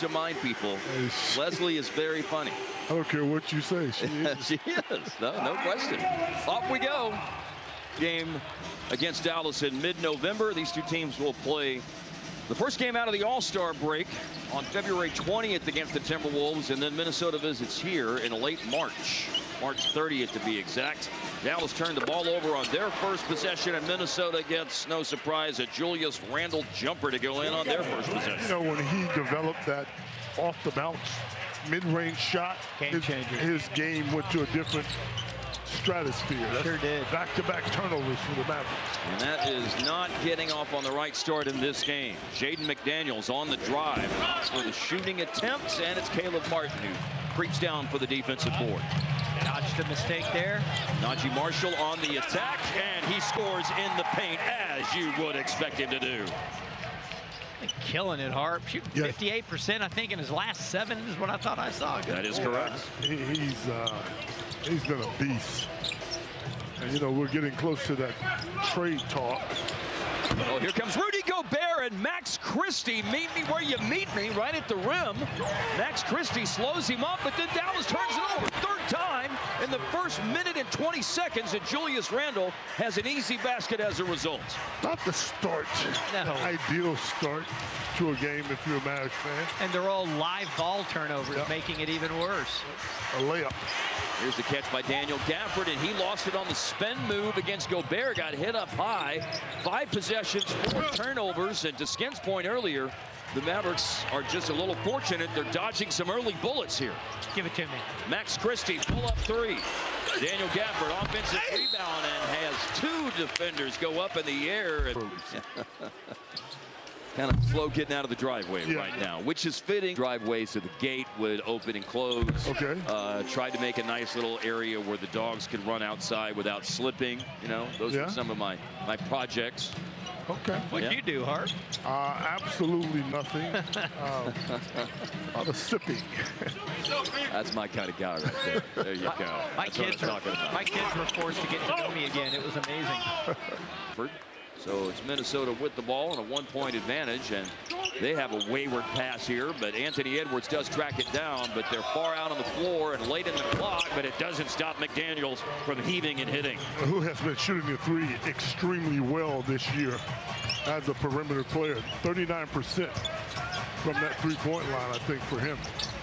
To mind people, Leslie is very funny. I don't care what you say. She is. She is. No question. Off we go. Game against Dallas in mid-November. These two teams will play the first game out of the All-Star break on February 20th against the Timberwolves, and then Minnesota visits here in late March 30th to be exact. Dallas turned the ball over on their first possession, and Minnesota gets, no surprise, a Julius Randle jumper to go in on their first possession. You know, when he developed that off the bounce mid-range shot, his game went to a different stratosphere. Sure did. Back-to-back turnovers for the Mavericks. And that is not getting off on the right start in this game. Jaden McDaniels on the drive for the shooting attempts, and it's Caleb Martin who creeps down for the defensive board. Dodged a mistake there. Najee Marshall on the attack, and he scores in the paint, as you would expect him to do. Killing it, Harp. Shooting 58%, I think, in his last 7 is what I thought I saw. That is correct. He's been a beast. And, you know, we're getting close to that trade talk. Oh, here comes Rudy Gobert and Max Christie. Meet me where you meet me, right at the rim. Max Christie slows him up, but then Dallas turns it over. Third time in the first minute and 20 seconds, and Julius Randle has an easy basket as a result. Not the start, no. The ideal start to a game if you're a Mavericks fan. And they're all live ball turnovers, making it even worse. A layup. Here's the catch by Daniel Gafford, and he lost it on the spin move against Gobert. Got hit up high. 5 possessions, 4 turnovers, and to Skin's point earlier, the Mavericks are just a little fortunate. They're dodging some early bullets here. Give it to me. Max Christie, pull-up 3. Daniel Gafford, offensive rebound, and has 2 defenders go up in the air. Kind of slow getting out of the driveway right now, which is fitting. Driveways to the gate would open and close. Okay. Tried to make a nice little area where the dogs could run outside without slipping. You know, those are some of my projects. Okay. What'd you do, Hart? Absolutely nothing. A lot of sipping. That's my kind of guy right there. There you go. My kids were forced to get to know me again. It was amazing. So it's Minnesota with the ball and a 1-point advantage, and they have a wayward pass here, but Anthony Edwards does track it down, but they're far out on the floor and late in the clock, but it doesn't stop McDaniels from heaving and hitting. Who has been shooting the 3 extremely well this year as a perimeter player. 39% from that 3-point line, I think, for him.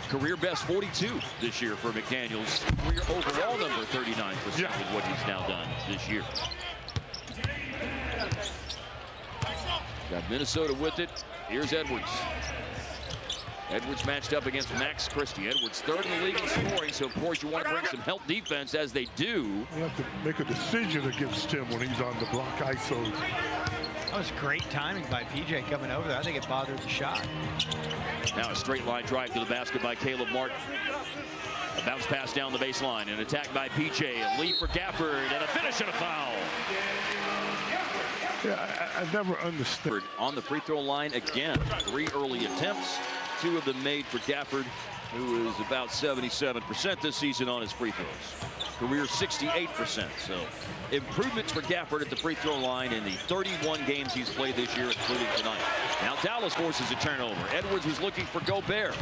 Career best 42 this year for McDaniels. Career overall number 39% is what he's now done this year. Got Minnesota with it. Here's Edwards. Edwards matched up against Max Christie. Edwards 3rd in the league in scoring, so of course you want to bring some help defense, as they do. You have to make a decision against him when he's on the block ISO. That was great timing by PJ coming over there. I think it bothered the shot. Now a straight line drive to the basket by Caleb Martin. A bounce pass down the baseline. An attack by PJ. A lead for Gafford, and a finish and a foul. Yeah, I never understood. On the free throw line again. 3 early attempts. 2 of them made for Gafford, who is about 77% this season on his free throws. Career 68%. So improvements for Gafford at the free throw line in the 31 games he's played this year, including tonight. Now Dallas forces a turnover. Edwards was looking for Gobert.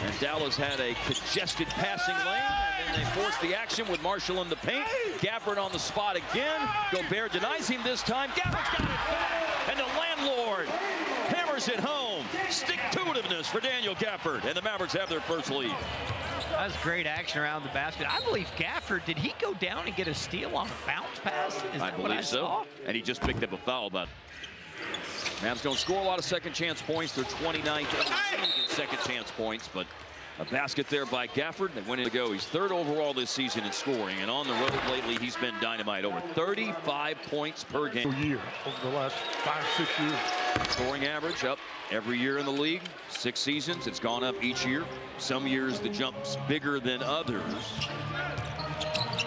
And Dallas had a congested passing lane, and then they forced the action with Marshall in the paint. Gafford on the spot again. Gobert denies him this time. Gafford's got it back, and the landlord hammers it home. Stick-to-itiveness for Daniel Gafford, and the Mavericks have their first lead. That was great action around the basket. I believe Gafford, did he go down and get a steal on a bounce pass? Is that what I saw? And he just picked up a foul, but Mavs don't score a lot of second chance points. They're 29th in second chance points, but a basket there by Gafford. They went in to go. He's 3rd overall this season in scoring, and on the road lately he's been dynamite. Over 35 points per game. Year over the last 5-6 years. Scoring average up every year in the league. 6 seasons. It's gone up each year. Some years the jump's bigger than others.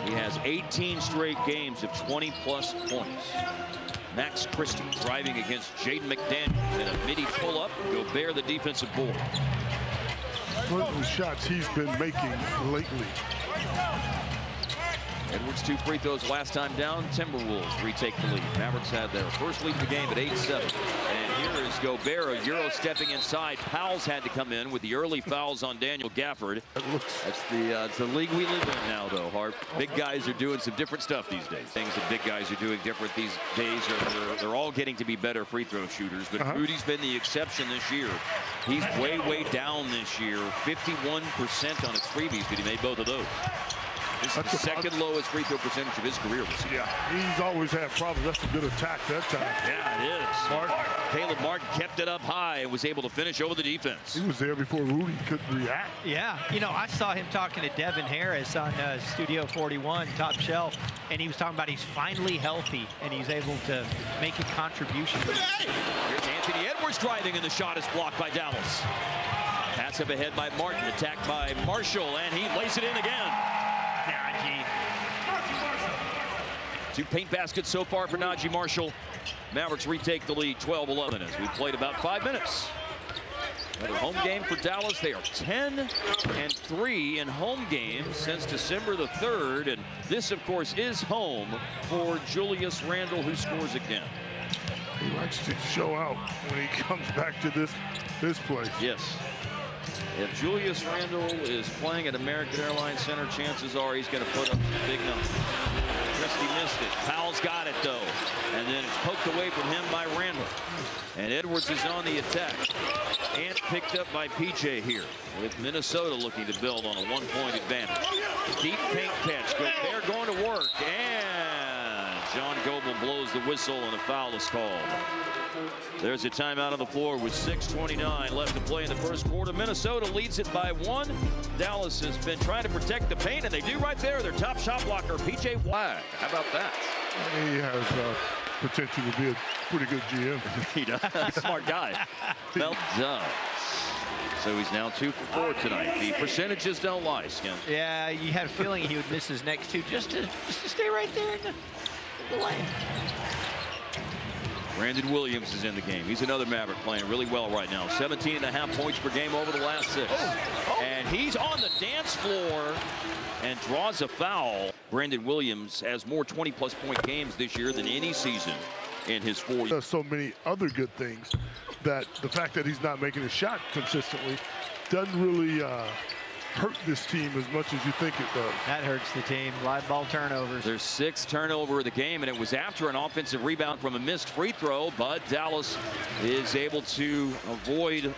He has 18 straight games of 20-plus points. Max Christie driving against Jaden McDaniels in a midi pull-up. Gobert the defensive board. Look at the shots he's been making lately. Edwards 2 free throws last time down. Timberwolves retake the lead. Mavericks had their first lead of the game at 8-7. And Here is Gobert, Euro stepping inside. Powell's had to come in with the early fouls on Daniel Gafford. It's the league we live in now, though, Hart. Big guys are doing some different stuff these days. Things that big guys are doing different these days are they're all getting to be better free throw shooters. But Rudy's been the exception this year. He's way down this year. 51% on his freebies, but he made both of those. This is the second lowest free throw percentage of his career this year. Yeah, he's always had problems. That's a good attack that time. Yeah, it is. Caleb Martin kept it up high and was able to finish over the defense. He was there before Rudy could react. Yeah, you know, I saw him talking to Devin Harris on Studio 41, Top Shelf, and he was talking about he's finally healthy and he's able to make a contribution. Here's Anthony Edwards driving, and the shot is blocked by Dallas. Pass up ahead by Martin, attacked by Marshall, and he lays it in again. Najee. 2 paint baskets so far for Najee Marshall. Mavericks retake the lead 12-11 as we played about 5 minutes. Another home game for Dallas. They are 10-3 in home games since December the 3rd. And this, of course, is home for Julius Randle, who scores again. He likes to show out when he comes back to this place. Yes. If Julius Randle is playing at American Airlines Center, chances are he's going to put up some big numbers. Christie missed it. Powell's got it, though. And then it's poked away from him by Randle. And Edwards is on the attack. And picked up by PJ here, with Minnesota looking to build on a 1-point advantage. Deep paint catch. Gobert going to work. And John Goble blows the whistle, and a foul is called. There's a timeout on the floor with 6:29 left to play in the first quarter. Minnesota leads it by 1. Dallas has been trying to protect the paint, and they do right there. Their top shot blocker, PJ Wag. How about that? He has potential to be a pretty good GM. He does. Smart guy. Well done. So he's now 2 for 4 tonight. The percentages don't lie, Skin. Yeah, you had a feeling he would miss his next 2 just to stay right there in the lane. Brandon Williams is in the game. He's another Maverick playing really well right now. 17.5 points per game over the last 6. And he's on the dance floor and draws a foul. Brandon Williams has more 20-plus point games this year than any season in his 4 years. Does so many other good things that the fact that he's not making a shot consistently doesn't really hurt this team as much as you think it does. That hurts the team. Live ball turnovers. Their 6th turnover of the game, and it was after an offensive rebound from a missed free throw, but Dallas is able to avoid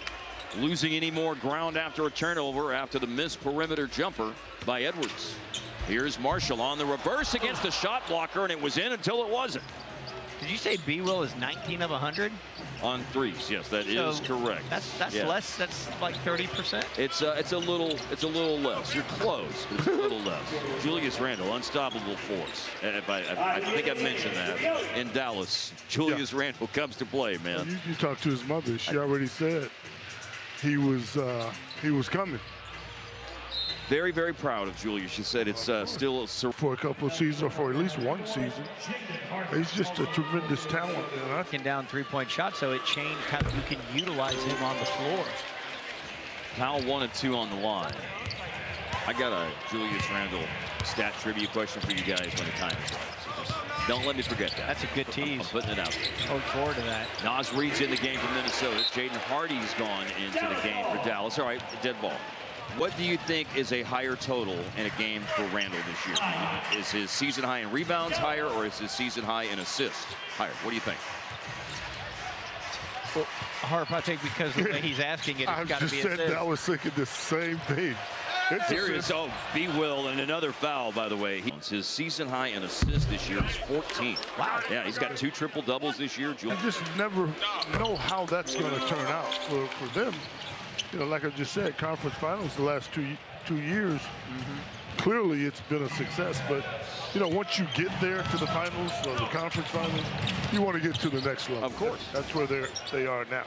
losing any more ground after a turnover after the missed perimeter jumper by Edwards. Here's Marshall on the reverse against the shot blocker, and it was in until it wasn't. Did you say B-Will is 19 of 100? On threes, yes, that is correct. That's yeah. less. That's like 30%. It's a little less. You're close, but it's a little less. Julius Randle, unstoppable force. I think I mentioned that in Dallas. Julius Randle comes to play, man. You talked to his mother. She already said he was coming. Very, very proud of Julius. She said it's still for a couple of seasons, or for at least 1 season. He's just a tremendous talent. And down 3-point shot, so it changed how you can utilize him on the floor. Powell 1 and 2 on the line. I got a Julius Randle stat trivia question for you guys when the time starts. Don't let me forget that. That's a good tease. I'm putting it out there. Look forward to that. Nas Reed's in the game for Minnesota. Jaden Hardy's gone into the game for Dallas. All right, dead ball. What do you think is a higher total in a game for Randle this year? Is his season high in rebounds higher, or is his season high in assists higher? What do you think? Well, Harp, I think because of the way he's asking it, it's got to be assists. I was thinking the same thing. Here is B-Will, and another foul, by the way. His season high in assists this year is 14. Wow. Yeah, he's got 2 triple-doubles this year. I just never know how that's going to turn out for them. You know, like I just said, conference finals the last two years. Clearly, it's been a success. But you know, once you get there to the finals or the conference finals, you want to get to the next level. Of course, that's where they are now.